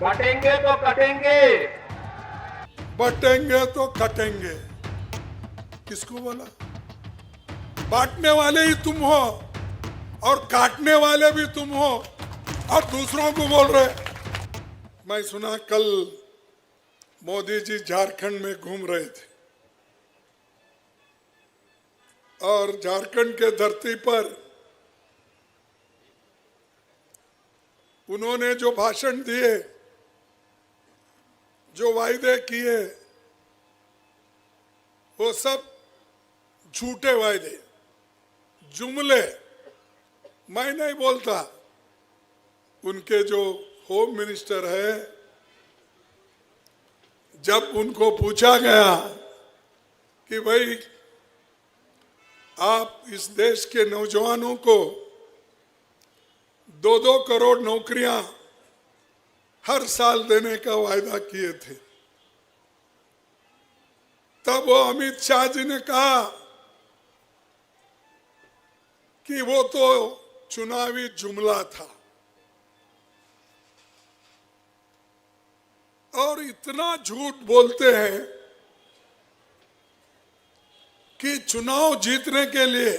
बटेंगे तो कटेंगे। बटेंगे तो कटेंगे, किसको बोला? बांटने वाले ही तुम हो और काटने वाले भी तुम हो और दूसरों को बोल रहे। मैं सुना कल मोदी जी झारखंड में घूम रहे थे और झारखंड के धरती पर उन्होंने जो भाषण दिए, जो वायदे किए, वो सब झूठे वायदे, जुमले। मैं नहीं बोलता, उनके जो होम मिनिस्टर है, जब उनको पूछा गया कि भाई आप इस देश के नौजवानों को 2-2 करोड़ नौकरियां हर साल देने का वायदा किए थे, तब वो अमित शाह जी ने कहा कि वो तो चुनावी जुमला था। और इतना झूठ बोलते हैं कि चुनाव जीतने के लिए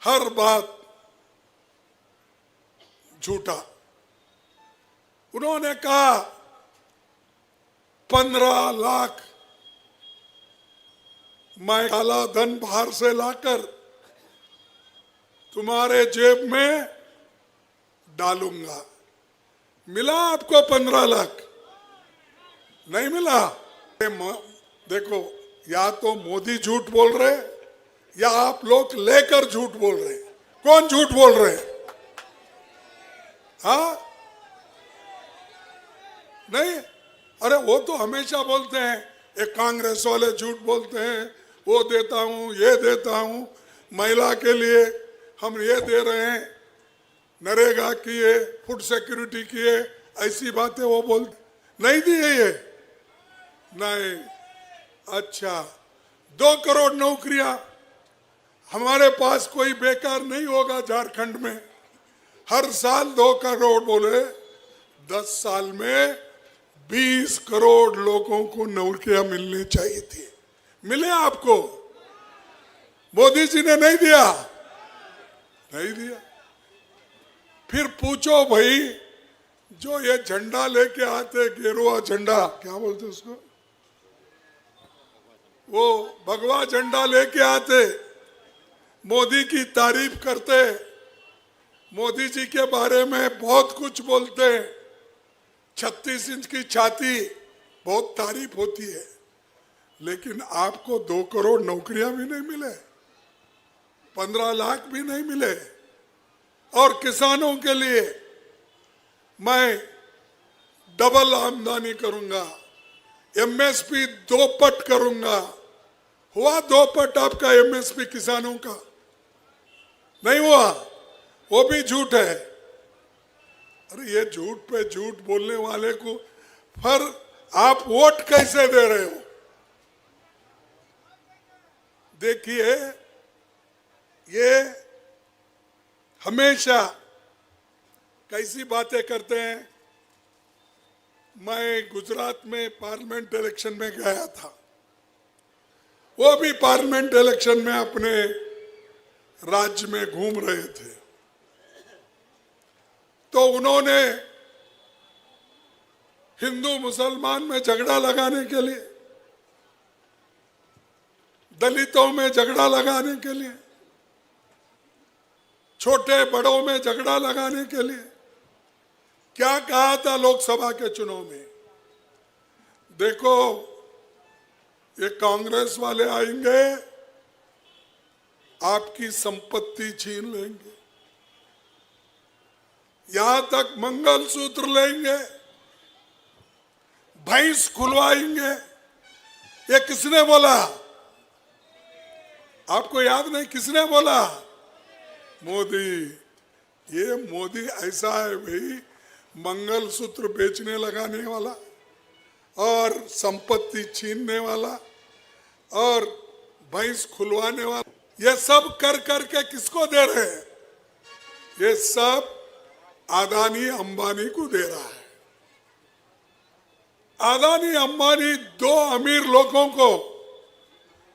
हर बात झूठा। उन्होंने कहा 15 लाख मैं काला धन बाहर से लाकर तुम्हारे जेब में डालूंगा। मिला आपको 15 लाख? नहीं मिला। देखो, या तो मोदी झूठ बोल रहे या आप लोग लेकर झूठ बोल रहे। कौन झूठ बोल रहे? हाँ, नहीं, अरे वो तो हमेशा बोलते हैं, एक कांग्रेस वाले झूठ बोलते हैं, वो देता हूं, ये देता हूं, महिला के लिए हम ये दे रहे हैं, नरेगा किए, फूड सिक्योरिटी किए, ऐसी बातें वो बोलते। नहीं दिए ये? नहीं। अच्छा, 2 करोड़ नौकरियां, हमारे पास कोई बेकार नहीं होगा झारखंड में। हर साल 2 करोड़ बोले, 10 साल में 20 करोड़ लोगों को नौकरियां मिलनी चाहिए थी। मिले आपको? मोदी जी ने नहीं दिया, नहीं दिया। फिर पूछो भाई, जो ये झंडा लेके आते, गेरुआ झंडा, क्या बोलते उसको, वो भगवा झंडा लेके आते, मोदी की तारीफ करते, मोदी जी के बारे में बहुत कुछ बोलते, 36 इंच की छाती, बहुत तारीफ होती है, लेकिन आपको 2 करोड़ नौकरियां भी नहीं मिले, 15 लाख भी नहीं मिले। और किसानों के लिए मैं डबल आमदनी करूंगा, एमएसपी 2 पट करूंगा। हुआ 2 पट आपका एमएसपी किसानों का? नहीं हुआ, वो भी झूठ है। अरे ये झूठ पे झूठ बोलने वाले को फिर आप वोट कैसे दे रहे हो? देखिए, ये हमेशा कैसी बातें करते हैं। मैं गुजरात में पार्लियामेंट इलेक्शन में गया था, वो भी पार्लियामेंट इलेक्शन में अपने राज्य में घूम रहे थे, तो उन्होंने हिंदू मुसलमान में झगड़ा लगाने के लिए, दलितों में झगड़ा लगाने के लिए, छोटे बड़ों में झगड़ा लगाने के लिए क्या कहा था लोकसभा के चुनाव में? देखो, ये कांग्रेस वाले आएंगे, आपकी संपत्ति छीन लेंगे, यहां तक मंगलसूत्र लेंगे, भैंस खुलवाएंगे। ये किसने बोला? आपको याद नहीं किसने बोला? मोदी। ये मोदी ऐसा है भाई, मंगलसूत्र बेचने लगाने वाला और संपत्ति छीनने वाला और भैंस खुलवाने वाला, ये सब कर करके किसको दे रहे हैं? ये सब अदानी अंबानी को दे रहा है। अदानी अंबानी दो अमीर लोगों को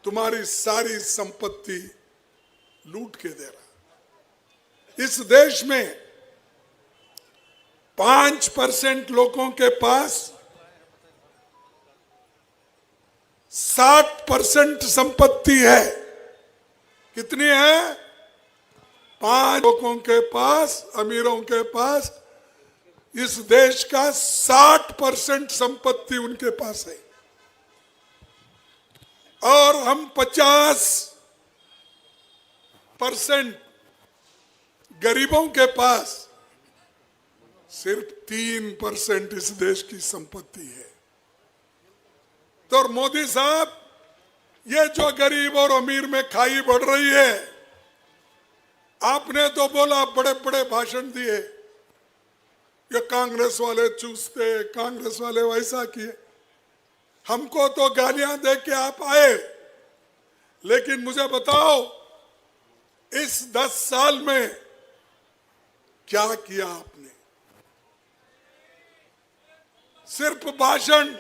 तुम्हारी सारी संपत्ति लूट के दे रहा। इस देश में 5% लोगों के पास 60% संपत्ति है। कितनी है? 5 लोगों के पास, अमीरों के पास इस देश का 60% संपत्ति उनके पास है, और हम 50% गरीबों के पास सिर्फ 3% इस देश की संपत्ति है। तो मोदी साहब, ये जो गरीब और अमीर में खाई बढ़ रही है, आपने तो बोला, बड़े बड़े भाषण दिए, ये कांग्रेस वाले चूसते, कांग्रेस वाले वैसा किए। हमको तो गालियां दे के आप आए, लेकिन मुझे बताओ इस 10 साल में क्या किया आपने? सिर्फ भाषण।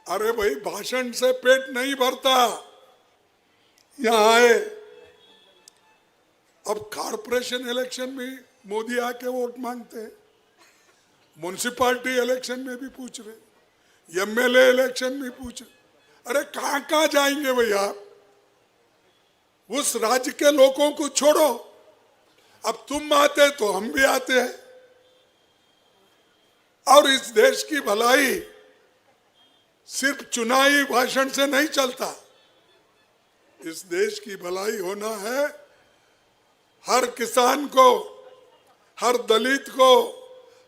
अरे भाई, भाषण से पेट नहीं भरता। यहां आए, अब कॉर्पोरेशन इलेक्शन में मोदी आके वोट मांगते हैं, म्युनिसिपैलिटी इलेक्शन में भी पूछ रहे, एमएलए इलेक्शन में पूछ रहे। अरे कहां कहां जाएंगे भैया? उस राज्य के लोगों को छोड़ो, अब तुम आते तो हम भी आते हैं। और इस देश की भलाई सिर्फ चुनावी भाषण से नहीं चलता। इस देश की भलाई होना है हर किसान को, हर दलित को,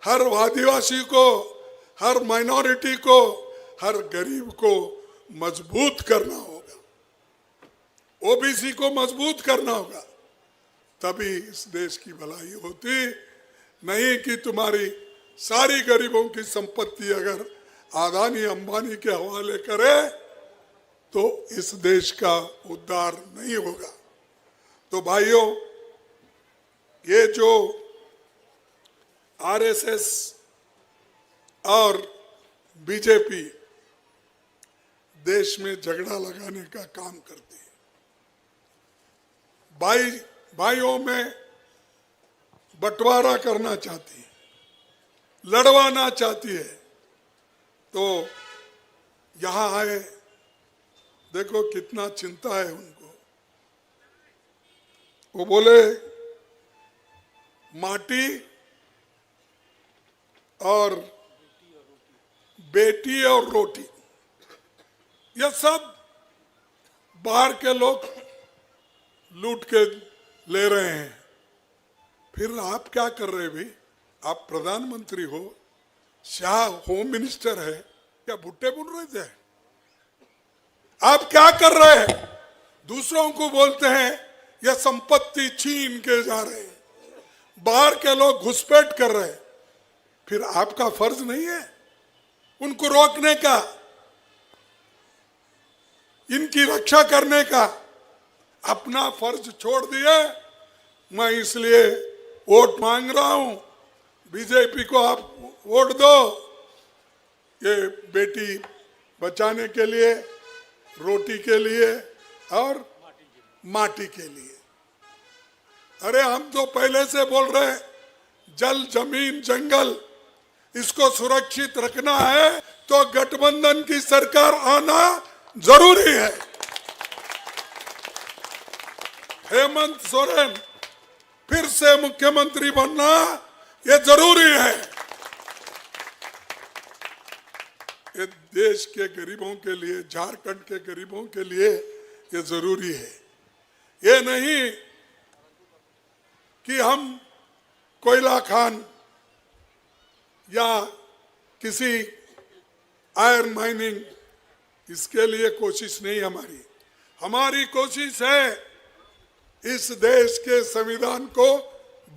हर आदिवासी को, हर माइनॉरिटी को, हर गरीब को मजबूत करना होगा, ओबीसी को मजबूत करना होगा, तभी इस देश की भलाई होती। नहीं कि तुम्हारी सारी गरीबों की संपत्ति अगर अदानी अंबानी के हवाले करे तो इस देश का उद्धार नहीं होगा। तो भाइयों, ये जो आरएसएस और बीजेपी देश में झगड़ा लगाने का काम करती है, भाइयों में बंटवारा करना चाहती है, लड़वाना चाहती है, तो यहां आए, देखो कितना चिंता है उनको। वो बोले माटी और बेटी और रोटी, यह सब बाहर के लोग लूट के ले रहे हैं। फिर आप क्या कर रहे भाई? आप प्रधानमंत्री हो, शाह होम मिनिस्टर है, क्या भुट्टे बुन रहे थे? आप क्या कर रहे हैं? दूसरों को बोलते हैं यह संपत्ति छीन के जा रहे हैं, बाहर के लोग घुसपैठ कर रहे हैं। फिर आपका फर्ज नहीं है उनको रोकने का, इनकी रक्षा करने का? अपना फर्ज छोड़ दिए। मैं इसलिए वोट मांग रहा हूं, बीजेपी को आप वोट दो, ये बेटी बचाने के लिए, रोटी के लिए और माटी के लिए। अरे हम तो पहले से बोल रहे हैं, जल, जमीन, जंगल, इसको सुरक्षित रखना है तो गठबंधन की सरकार आना जरूरी है। हेमंत सोरेन फिर से मुख्यमंत्री बनना ये जरूरी है। ये देश के गरीबों के लिए, झारखंड के गरीबों के लिए ये जरूरी है। ये नहीं कि हम कोयला खान या किसी आयरन माइनिंग, इसके लिए कोशिश नहीं हमारी। हमारी कोशिश है इस देश के संविधान को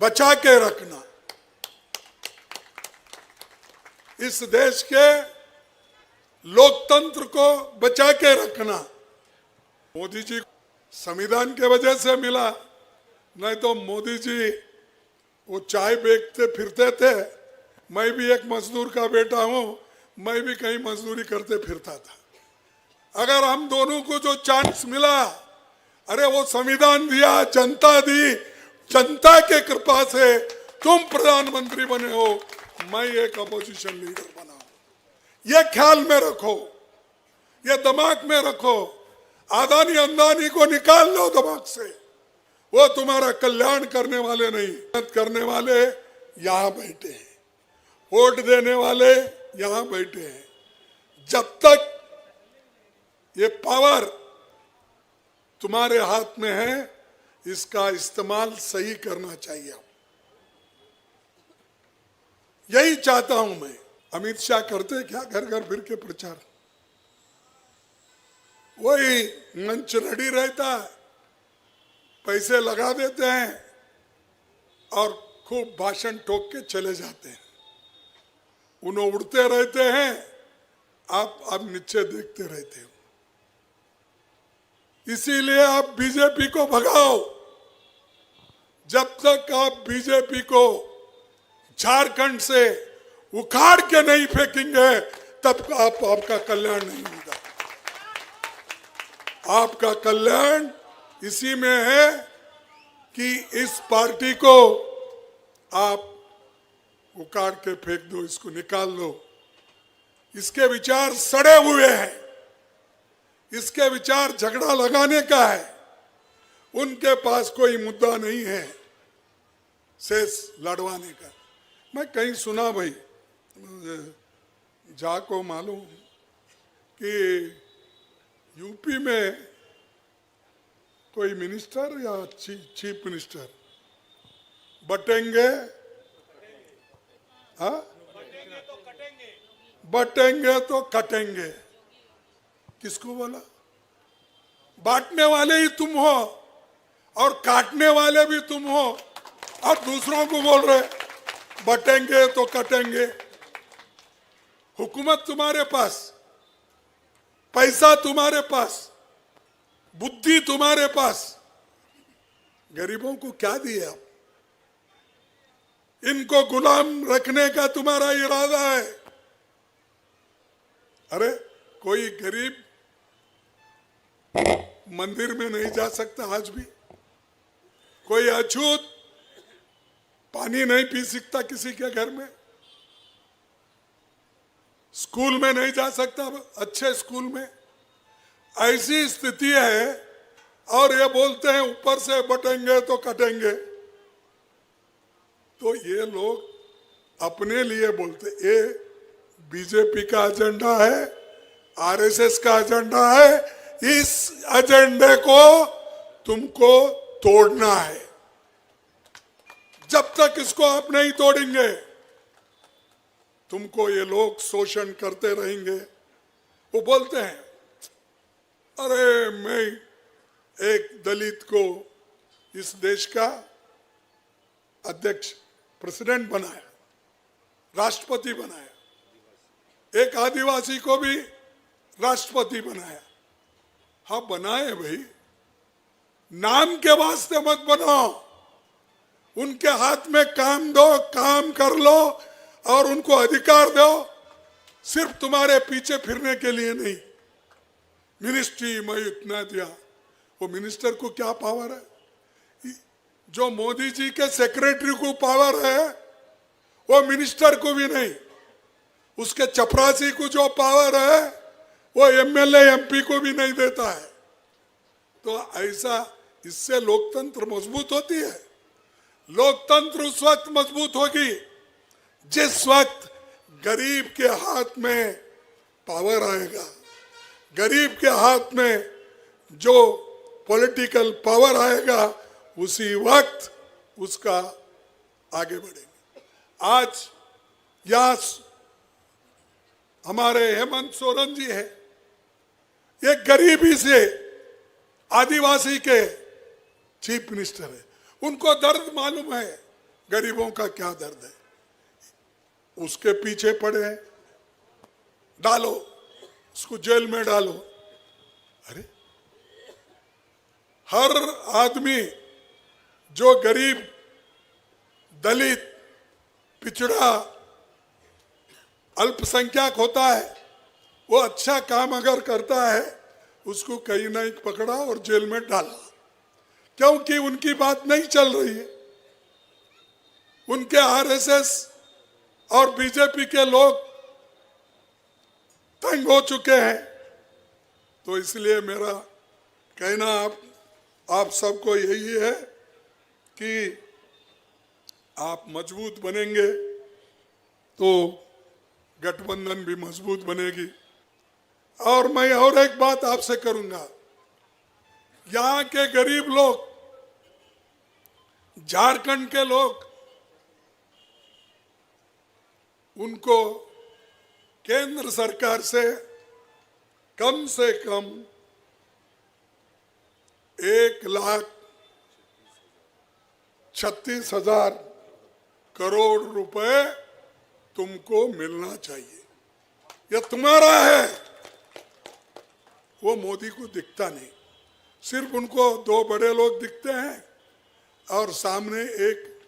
बचा के रखना, इस देश के लोकतंत्र को बचा के रखना। मोदी जी संविधान के वजह से मिला, नहीं तो मोदी जी वो चाय बेचते फिरते थे, मैं भी एक मजदूर का बेटा हूं, मैं भी कहीं मजदूरी करते फिरता था। अगर हम दोनों को जो चांस मिला, अरे वो संविधान दिया, जनता दी, जनता के कृपा से तुम प्रधानमंत्री बने हो, मैं एक अपोजिशन लीडर बना हूं। ये ख्याल में रखो, ये दिमाग में रखो। अदानी अंदानी को निकाल लो दिमाग से, वो तुम्हारा कल्याण करने वाले नहीं, मदद करने वाले यहां बैठे हैं, वोट देने वाले यहां बैठे हैं। जब तक ये पावर तुम्हारे हाथ में है, इसका इस्तेमाल सही करना चाहिए। यही चाहता हूं मैं। अमित शाह करते क्या घर घर फिर के प्रचार, वही मंच रेडी रहता है, पैसे लगा देते हैं और खूब भाषण ठोक के चले जाते हैं। उन्हें उड़ते रहते हैं, आप नीचे देखते रहते हो। इसीलिए आप बीजेपी को भगाओ। जब तक आप बीजेपी को झारखंड से उखाड़ के नहीं फेंकेंगे, तब आपका कल्याण नहीं होगा। आपका कल्याण इसी में है कि इस पार्टी को आप उखाड़ के फेंक दो, इसको निकाल लो। इसके विचार सड़े हुए हैं, इसके विचार झगड़ा लगाने का है। उनके पास कोई मुद्दा नहीं है शेष लड़वाने का। मैं कहीं सुना भाई, जा को मालूम कि यूपी में कोई मिनिस्टर या चीफ मिनिस्टर बटेंगे, हाँ बटेंगे तो कटेंगे। किसको बोला? बांटने वाले ही तुम हो और काटने वाले भी तुम हो, और दूसरों को बोल रहे बटेंगे तो कटेंगे। हुकूमत तुम्हारे पास, पैसा तुम्हारे पास, बुद्धि तुम्हारे पास, गरीबों को क्या दिए आप? इनको गुलाम रखने का तुम्हारा इरादा है। अरे कोई गरीब मंदिर में नहीं जा सकता आज भी, कोई अछूत पानी नहीं पी सकता किसी के घर में, स्कूल में नहीं जा सकता अच्छे स्कूल में। ऐसी स्थिति है और ये बोलते हैं ऊपर से बटेंगे तो कटेंगे। तो ये लोग अपने लिए बोलते, ये बीजेपी का एजेंडा है, आरएसएस का एजेंडा है। इस एजेंडे को तुमको तोड़ना है। जब तक इसको आप नहीं तोड़ेंगे, तुमको ये लोग शोषण करते रहेंगे। वो बोलते हैं, अरे मैं एक दलित को इस देश का अध्यक्ष प्रेसिडेंट बनाया, राष्ट्रपति बनाया, एक आदिवासी को भी राष्ट्रपति बनाया। हाँ बनाए भाई, नाम के वास्ते मत बनाओ। उनके हाथ में काम दो, काम कर लो और उनको अधिकार दो, सिर्फ तुम्हारे पीछे फिरने के लिए नहीं। मिनिस्ट्री मैं इतना दिया, वो मिनिस्टर को क्या पावर है? जो मोदी जी के सेक्रेटरी को पावर है, वो मिनिस्टर को भी नहीं। उसके चपरासी को जो पावर है, वो एमएलए एमपी को भी नहीं देता है। तो ऐसा, इससे लोकतंत्र मजबूत होती है। लोकतंत्र उस वक्त मजबूत होगी जिस वक्त गरीब के हाथ में पावर आएगा, गरीब के हाथ में जो पॉलिटिकल पावर आएगा, उसी वक्त उसका आगे बढ़ेगा। आज यहाँ हमारे हेमंत सोरेन जी है, ये गरीबी से आदिवासी के चीफ मिनिस्टर है। उनको दर्द मालूम है गरीबों का क्या दर्द है, उसके पीछे पड़े हैं। डालो उसको, जेल में डालो। अरे हर आदमी जो गरीब दलित, पिछड़ा, अल्पसंख्यक होता है, वो अच्छा काम अगर करता है उसको कहीं नहीं पकड़ा और जेल में डाला, क्योंकि उनकी बात नहीं चल रही है। उनके आरएसएस और बीजेपी के लोग तंग हो चुके हैं। तो इसलिए मेरा कहना आप सबको यही है कि आप मजबूत बनेंगे तो गठबंधन भी मजबूत बनेगी। और मैं और एक बात आपसे करूंगा, यहाँ के गरीब लोग, झारखंड के लोग, उनको केंद्र सरकार से कम 1,36,000 करोड़ रुपए तुमको मिलना चाहिए। यह तुम्हारा है। वो मोदी को दिखता नहीं, सिर्फ उनको दो बड़े लोग दिखते हैं और सामने एक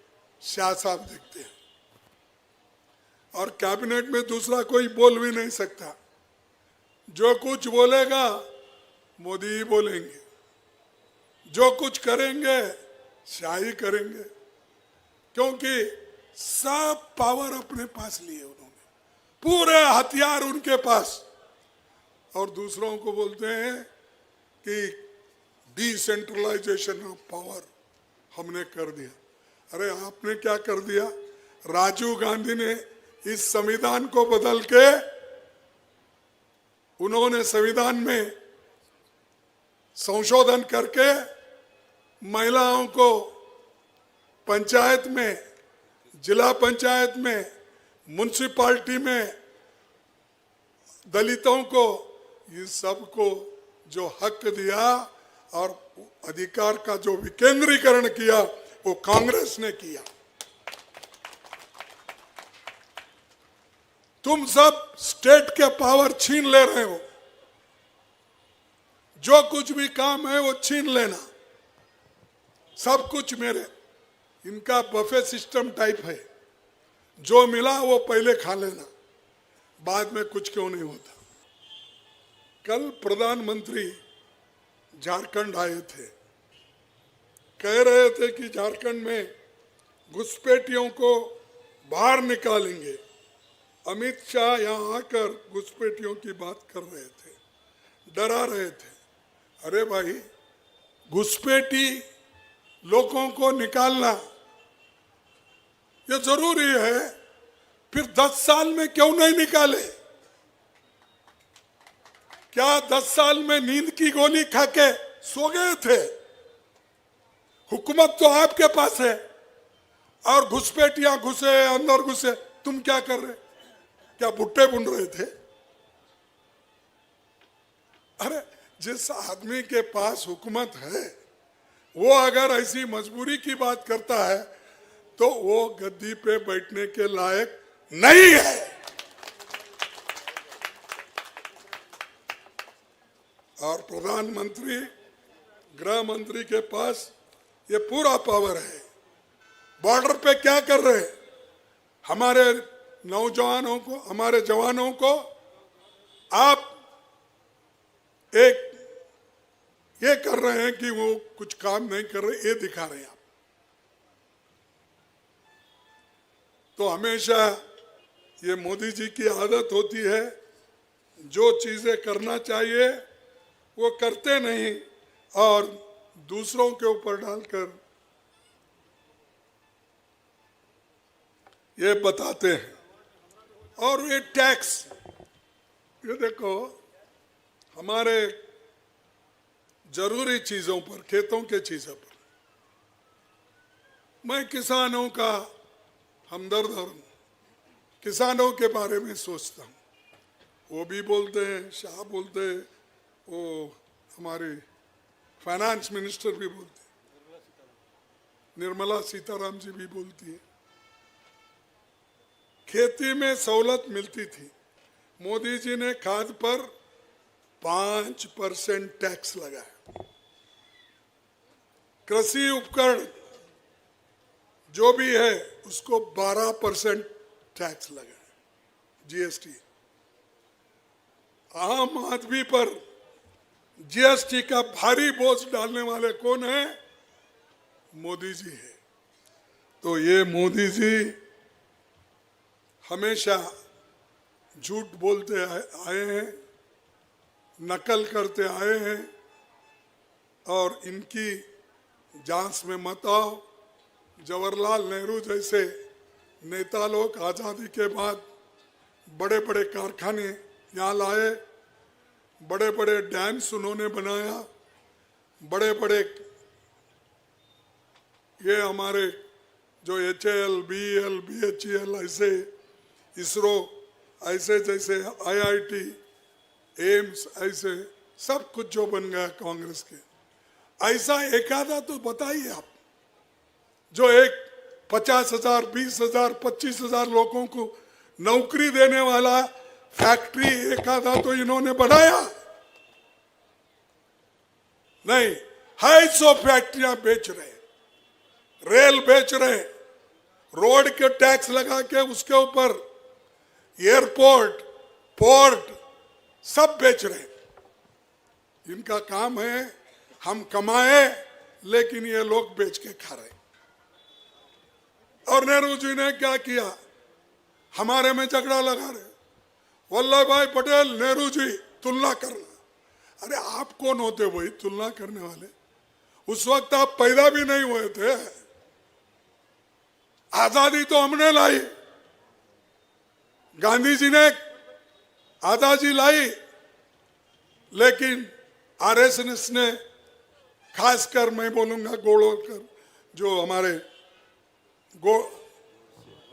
शाह साहब दिखते हैं, और कैबिनेट में दूसरा कोई बोल भी नहीं सकता। जो कुछ बोलेगा मोदी ही बोलेंगे, जो कुछ करेंगे शाही करेंगे, क्योंकि सब पावर अपने पास लिए उन्होंने, पूरे हथियार उनके पास। और दूसरों को बोलते हैं कि डिसेंट्रलाइजेशन ऑफ पावर हमने कर दिया। अरे आपने क्या कर दिया? राजीव गांधी ने इस संविधान को बदल के, उन्होंने संविधान में संशोधन करके महिलाओं को पंचायत में, जिला पंचायत में, म्युनिसिपालिटी में, दलितों को, ये सबको जो हक दिया और अधिकार का जो विकेंद्रीकरण किया वो कांग्रेस ने किया। तुम सब स्टेट के पावर छीन ले रहे हो। जो कुछ भी काम है वो छीन लेना, सब कुछ मेरे। इनका बफे सिस्टम टाइप है, जो मिला वो पहले खा लेना, बाद में कुछ क्यों नहीं होता। कल प्रधानमंत्री झारखंड आए थे, कह रहे थे कि झारखंड में घुसपैठियों को बाहर निकालेंगे। अमित शाह यहाँ आकर घुसपैठियों की बात कर रहे थे, डरा रहे थे। अरे भाई, घुसपैठी लोगों को निकालना ये जरूरी है, फिर 10 साल में क्यों नहीं निकाले? क्या 10 साल में नींद की गोली खा के सो गए थे? हुकूमत तो आपके पास है, और घुसपैठियां घुसे, अंदर घुसे, तुम क्या कर रहे? क्या भुट्टे बुन रहे थे? अरे जिस आदमी के पास हुकूमत है वो अगर ऐसी मजबूरी की बात करता है तो वो गद्दी पे बैठने के लायक नहीं है। और प्रधानमंत्री, गृह मंत्री के पास ये पूरा पावर है। बॉर्डर पे क्या कर रहे हैं? हमारे नौजवानों को, हमारे जवानों को आप एक ये कर रहे हैं कि वो कुछ काम नहीं कर रहे, ये दिखा रहे हैं आप। तो हमेशा ये मोदी जी की आदत होती है, जो चीजें करना चाहिए वो करते नहीं और दूसरों के ऊपर डालकर ये बताते हैं। और ये टैक्स, ये देखो, हमारे जरूरी चीजों पर, खेतों के चीजों पर, मैं किसानों का हमदर्द हूं, किसानों के बारे में सोचता हूं। वो भी बोलते हैं, शाह बोलते हैं, वो हमारे फाइनेंस मिनिस्टर भी बोलते हैं, निर्मला सीताराम जी भी बोलती है। खेती में सहूलत मिलती थी, मोदी जी ने खाद पर 5% टैक्स लगाया। कृषि उपकरण जो भी है उसको 12% टैक्स लगा है, जीएसटी। आम आदमी पर जीएसटी का भारी बोझ डालने वाले कौन है? मोदी जी है। तो ये मोदी जी हमेशा झूठ बोलते आए हैं, नकल करते आए हैं, और इनकी जांच में मत आओ। जवाहरलाल नेहरू जैसे नेता लोग आज़ादी के बाद बड़े बड़े कारखाने यहाँ लाए, बड़े बड़े डैम्स उन्होंने बनाया, बड़े बड़े ये हमारे जो HAL, BEL, BHEL ऐसे, इसरो ऐसे, जैसे IIT, एम्स ऐसे सब कुछ जो बन गया कांग्रेस के, ऐसा एक आधा तो बताइए आप, जो एक 50,000, 20,000, 25,000 लोगों को नौकरी देने वाला फैक्ट्री एक आधा तो इन्होंने बनाया नहीं। 250 फैक्ट्रियां बेच रहे, रेल बेच रहे, रोड के टैक्स लगा के उसके ऊपर एयरपोर्ट, पोर्ट सब बेच रहे। इनका काम है हम कमाए, लेकिन ये लोग बेच के खा रहे। और नेहरू जी ने क्या किया? हमारे में झगड़ा लगा रहे, वल्लभ भाई पटेल, नेहरू जी तुलना करना। अरे आप कौन होते भाई तुलना करने वाले? उस वक्त आप पैदा भी नहीं हुए थे। आजादी तो हमने लाई, गांधी जी ने आजादी लाई, लेकिन आरएसएस ने, खासकर मैं बोलूंगा गोलवलकर, जो हमारे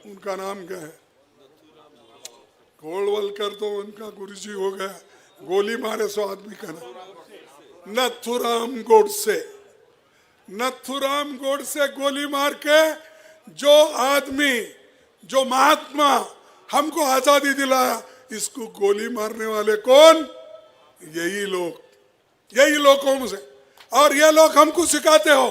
उनका नाम क्या है, गोलवलकर तो उनका गुरुजी हो गया, गोली मारे सो आदमी का नाम नथुराम गोडसे। नथुराम गोडसे गोली मार के जो आदमी, जो महात्मा हमको आजादी दिलाया, इसको गोली मारने वाले कौन? यही लोग, यही लोगों से। और ये लोग हमको सिखाते हो